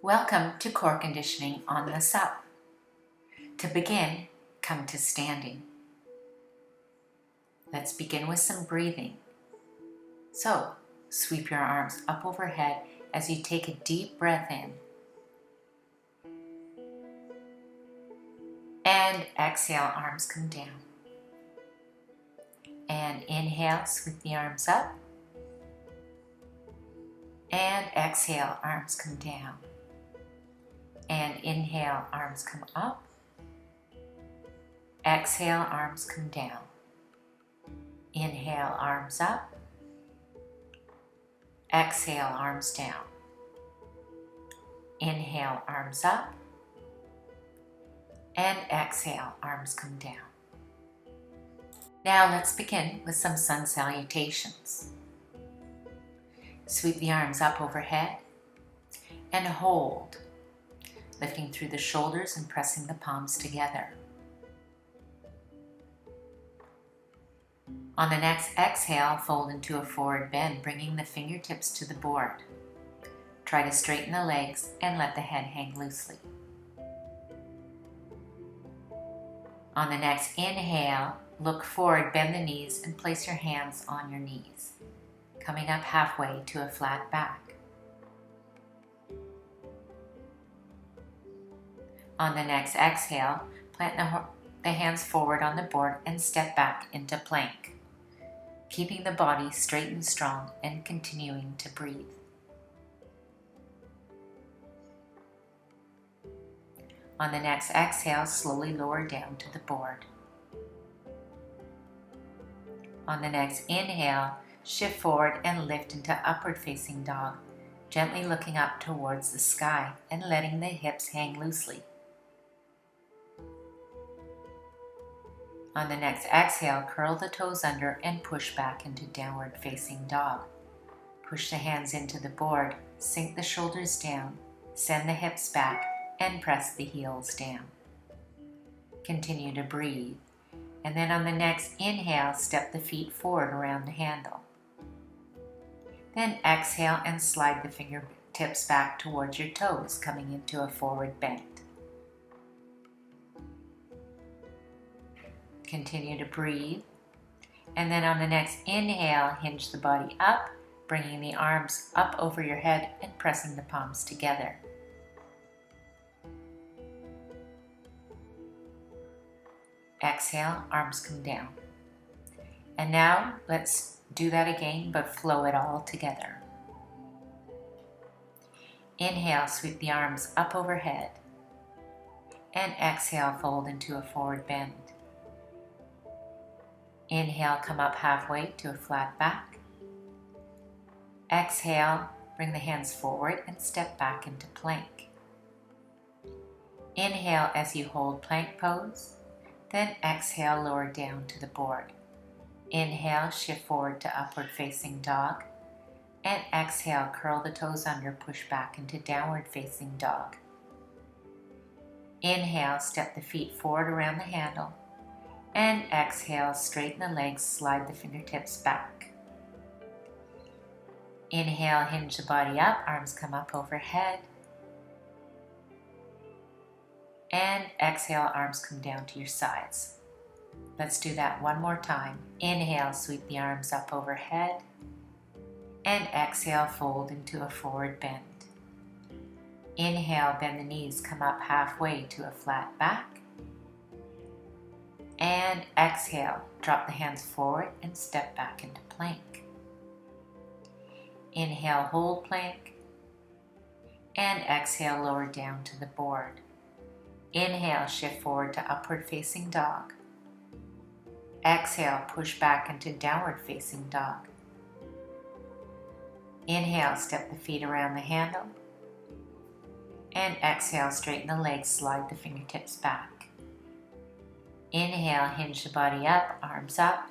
Welcome to core conditioning on the SUP. To begin, come to standing. Let's begin with some breathing. So, sweep your arms up overhead as you take a deep breath in. And exhale, arms come down. And inhale, sweep the arms up. And exhale, arms come down. And inhale, arms come up. Exhale, arms come down. Inhale, arms up. Exhale, arms down. Inhale, arms up. And exhale, arms come down. Now let's begin with some sun salutations. Sweep the arms up overhead and hold, lifting through the shoulders and pressing the palms together. On the next exhale, fold into a forward bend, bringing the fingertips to the board. Try to straighten the legs and let the head hang loosely. On the next inhale, look forward, bend the knees, and place your hands on your knees, coming up halfway to a flat back. On the next exhale, plant the hands forward on the board and step back into plank, keeping the body straight and strong and continuing to breathe. On the next exhale, slowly lower down to the board. On the next inhale, shift forward and lift into upward facing dog, gently looking up towards the sky and letting the hips hang loosely. On the next exhale, curl the toes under and push back into downward facing dog. Push the hands into the board, sink the shoulders down, send the hips back, and press the heels down. Continue to breathe. And then on the next inhale, step the feet forward around the handle. Then exhale and slide the fingertips back towards your toes, coming into a forward bend. Continue to breathe. And then on the next inhale, hinge the body up, bringing the arms up over your head and pressing the palms together. Exhale, arms come down. And now let's do that again, but flow it all together. Inhale, sweep the arms up overhead. And exhale, fold into a forward bend. Inhale, come up halfway to a flat back. Exhale, bring the hands forward and step back into plank. Inhale as you hold plank pose. Then exhale, lower down to the board. Inhale, shift forward to upward facing dog. And exhale, curl the toes under, push back into downward facing dog. Inhale, step the feet forward around the handle. And exhale, straighten the legs, slide the fingertips back. Inhale, hinge the body up, arms come up overhead. And exhale, arms come down to your sides. Let's do that one more time. Inhale, sweep the arms up overhead. And exhale, fold into a forward bend. Inhale, bend the knees, come up halfway to a flat back. And exhale, drop the hands forward and step back into plank. Inhale, hold plank. And exhale, lower down to the board. Inhale, shift forward to upward facing dog. Exhale, push back into downward facing dog. Inhale, step the feet around the handle. And exhale, straighten the legs, slide the fingertips back. Inhale, hinge the body up, arms up.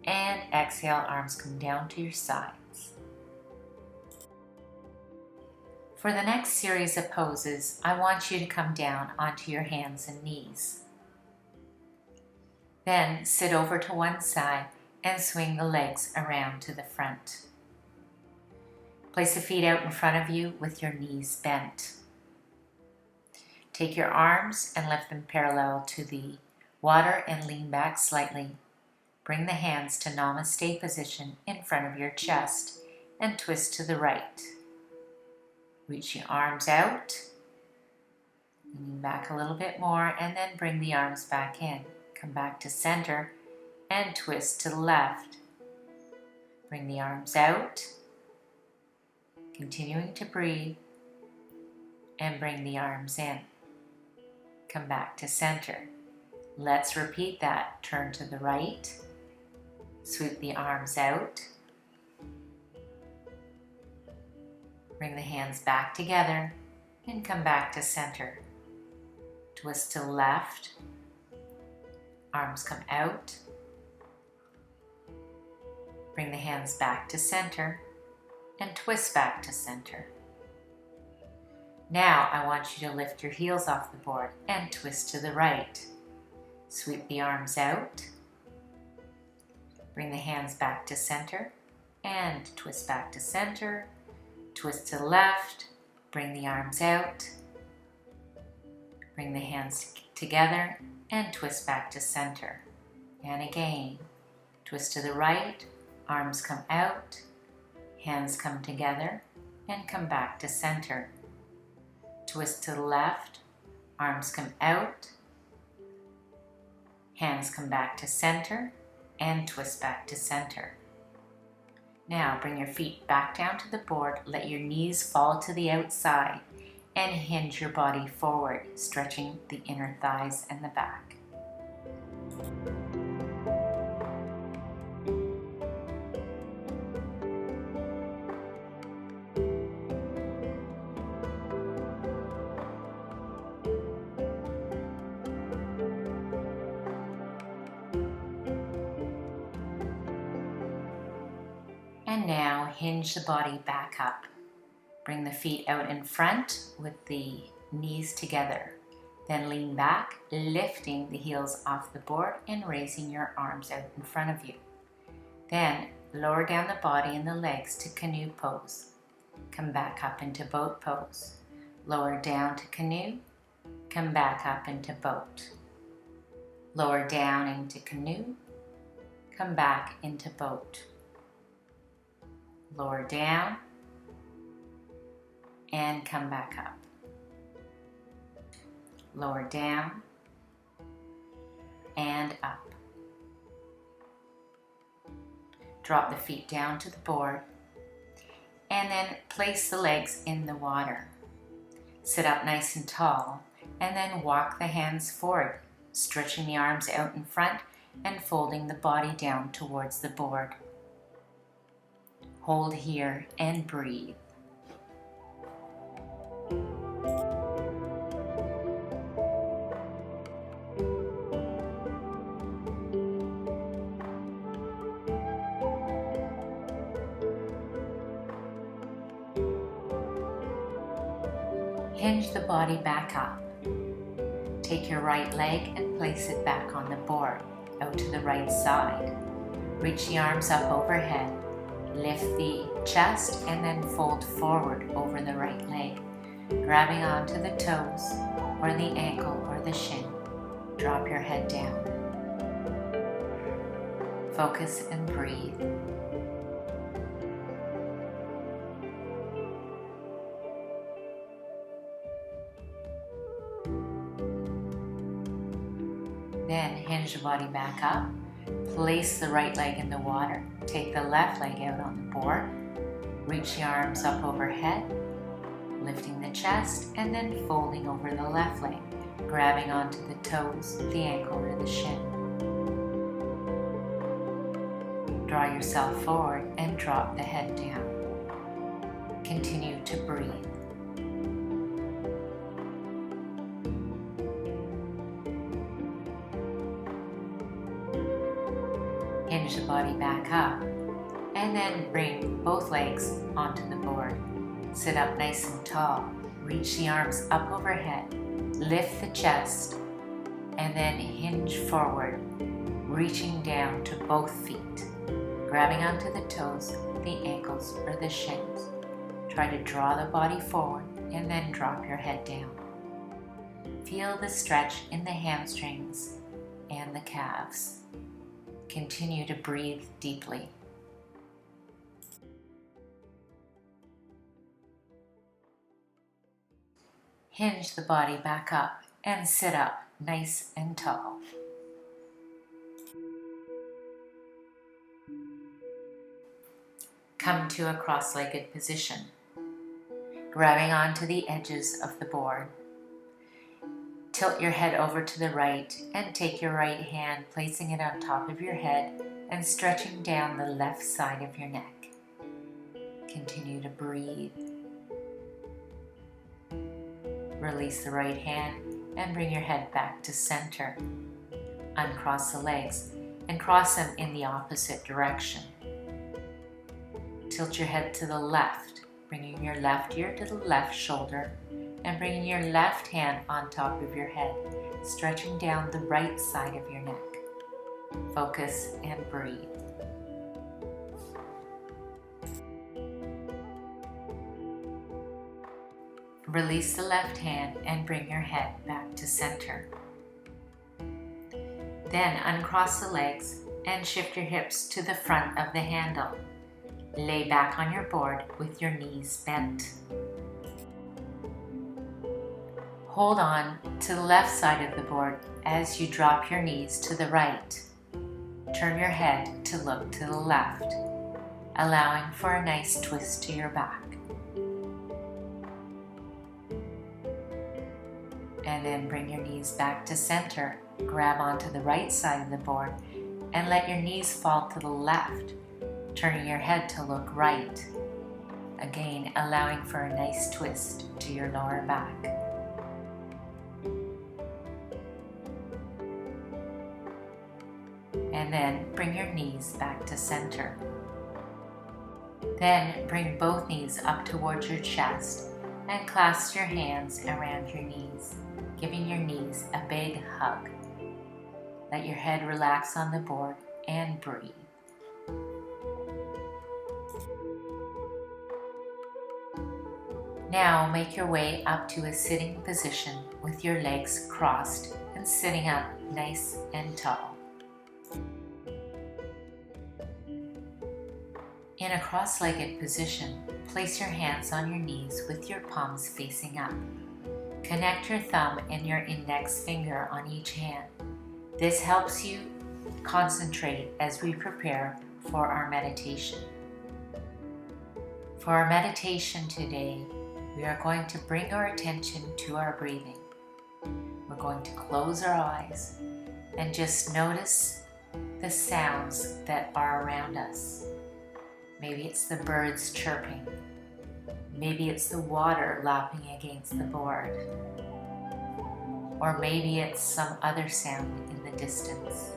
And exhale, arms come down to your sides. For the next series of poses, I want you to come down onto your hands and knees. Then sit over to one side and swing the legs around to the front. Place the feet out in front of you with your knees bent. Take your arms and lift them parallel to the water and lean back slightly. Bring the hands to Namaste position in front of your chest and twist to the right. Reach your arms out. Lean back a little bit more and then bring the arms back in. Come back to center and twist to the left. Bring the arms out. Continuing to breathe and bring the arms in. Come back to center. Let's repeat that. Turn to the right. Sweep the arms out. Bring the hands back together and come back to center. Twist to the left. Arms come out. Bring the hands back to center and twist back to center. Now I want you to lift your heels off the board and twist to the right. Sweep the arms out. Bring the hands back to center and twist back to center. Twist to the left. Bring the arms out. Bring the hands together and twist back to center. And again, twist to the right. Arms come out. Hands come together and come back to center. Twist to the left, arms come out, hands come back to center, and twist back to center. Now bring your feet back down to the board, let your knees fall to the outside, and hinge your body forward, stretching the inner thighs and the back. And now hinge the body back up. Bring the feet out in front with the knees together. Then lean back, lifting the heels off the board and raising your arms out in front of you. Then lower down the body and the legs to canoe pose. Come back up into boat pose. Lower down to canoe. Come back up into boat. Lower down into canoe. Come back into boat. Lower down and come back up. Lower down and up. Drop the feet down to the board and then place the legs in the water. Sit up nice and tall and then walk the hands forward, stretching the arms out in front and folding the body down towards the board. Hold here and breathe. Hinge the body back up. Take your right leg and place it back on the board, out to the right side. Reach the arms up overhead. Lift the chest and then fold forward over the right leg, grabbing onto the toes or the ankle or the shin. Drop your head down. Focus and breathe. Then hinge the body back up. Place the right leg in the water. Take the left leg out on the board. Reach the arms up overhead, lifting the chest and then folding over the left leg, grabbing onto the toes, the ankle or the shin. Draw yourself forward and drop the head down. Continue to breathe. Hinge the body back up and then bring both legs onto the board. Sit up nice and tall. Reach the arms up overhead. Lift the chest and then hinge forward, reaching down to both feet, grabbing onto the toes, the ankles or the shins. Try to draw the body forward and then drop your head down. Feel the stretch in the hamstrings and the calves. Continue to breathe deeply. Hinge the body back up and sit up nice and tall. Come to a cross-legged position, grabbing onto the edges of the board. Tilt your head over to the right and take your right hand, placing it on top of your head and stretching down the left side of your neck. Continue to breathe. Release the right hand and bring your head back to center. Uncross the legs and cross them in the opposite direction. Tilt your head to the left, bringing your left ear to the left shoulder and bringing your left hand on top of your head, stretching down the right side of your neck. Focus and breathe. Release the left hand and bring your head back to center. Then uncross the legs and shift your hips to the front of the handle. Lay back on your board with your knees bent. Hold on to the left side of the board as you drop your knees to the right. Turn your head to look to the left, allowing for a nice twist to your back. And then bring your knees back to center. Grab onto the right side of the board and let your knees fall to the left, turning your head to look right. Again, allowing for a nice twist to your lower back. And then bring your knees back to center. Then bring both knees up towards your chest and clasp your hands around your knees, giving your knees a big hug. Let your head relax on the board and breathe. Now make your way up to a sitting position with your legs crossed and sitting up nice and tall. In a cross-legged position, place your hands on your knees with your palms facing up. Connect your thumb and your index finger on each hand. This helps you concentrate as we prepare for our meditation. For our meditation today, we are going to bring our attention to our breathing. We're going to close our eyes and just notice the sounds that are around us. Maybe it's the birds chirping. Maybe it's the water lapping against the board. Or maybe it's some other sound in the distance.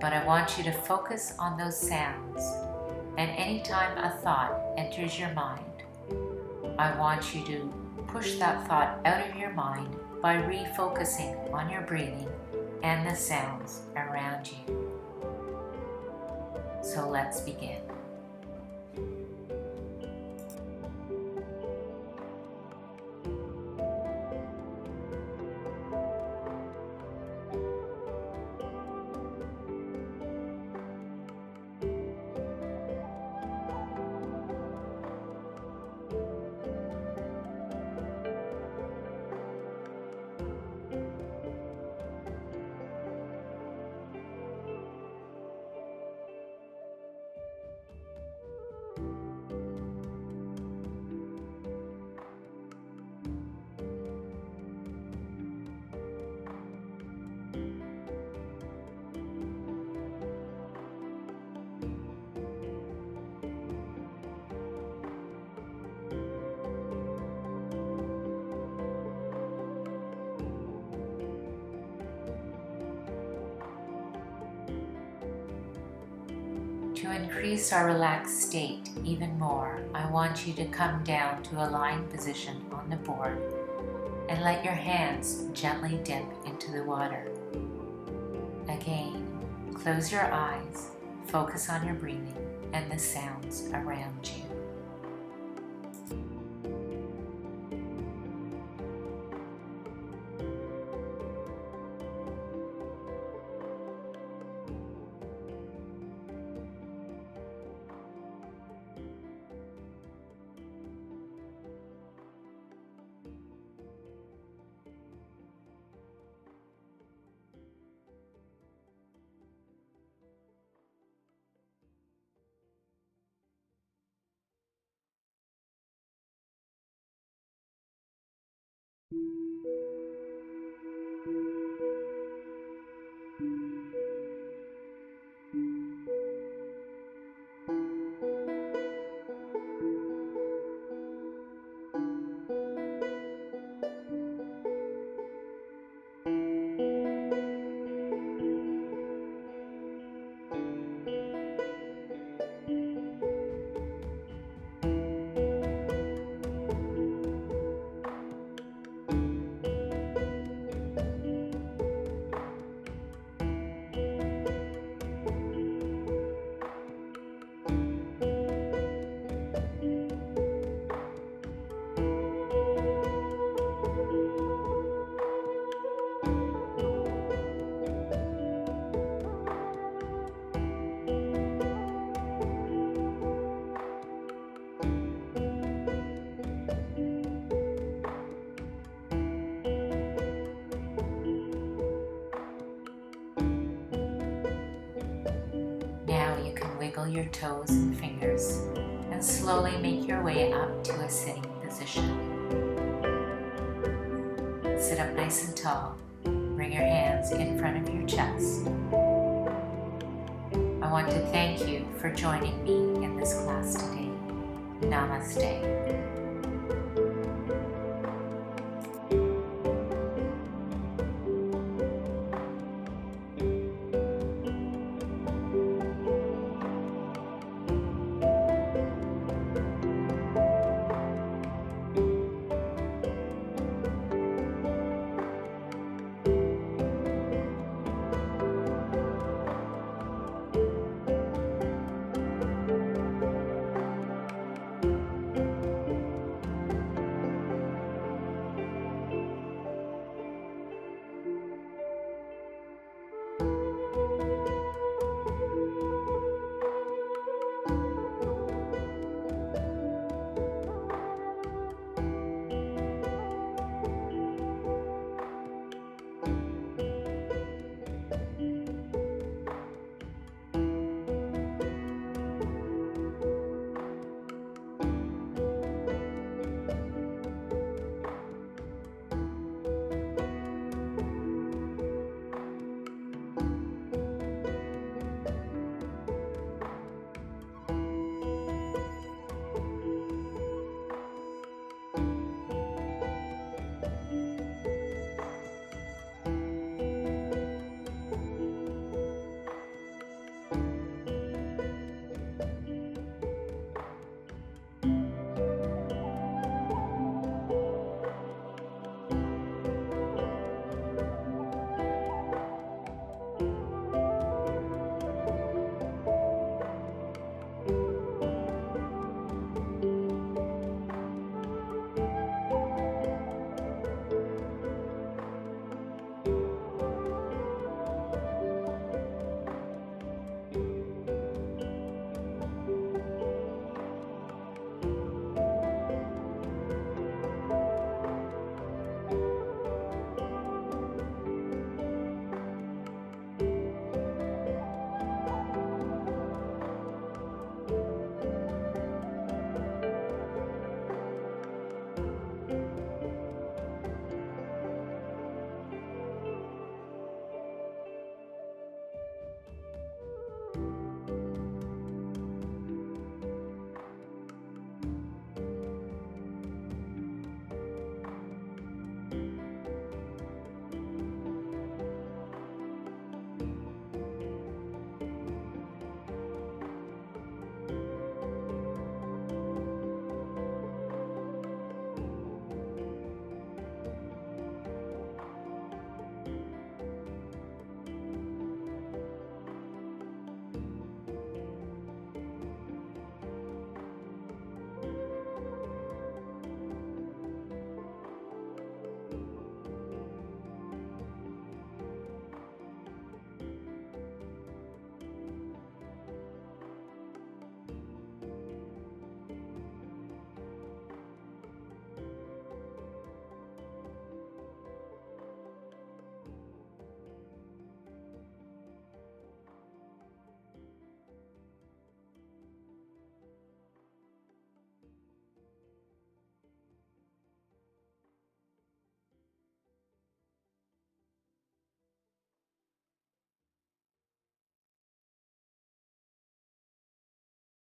But I want you to focus on those sounds, and anytime a thought enters your mind, I want you to push that thought out of your mind by refocusing on your breathing and the sounds around you. So let's begin. To increase our relaxed state even more, I want you to come down to a lying position on the board and let your hands gently dip into the water. Again, close your eyes, focus on your breathing and the sounds around you. wiggle your toes and fingers and slowly make your way up to a sitting position. Sit up nice and tall. Bring your hands in front of your chest. I want to thank you for joining me in this class today. Namaste.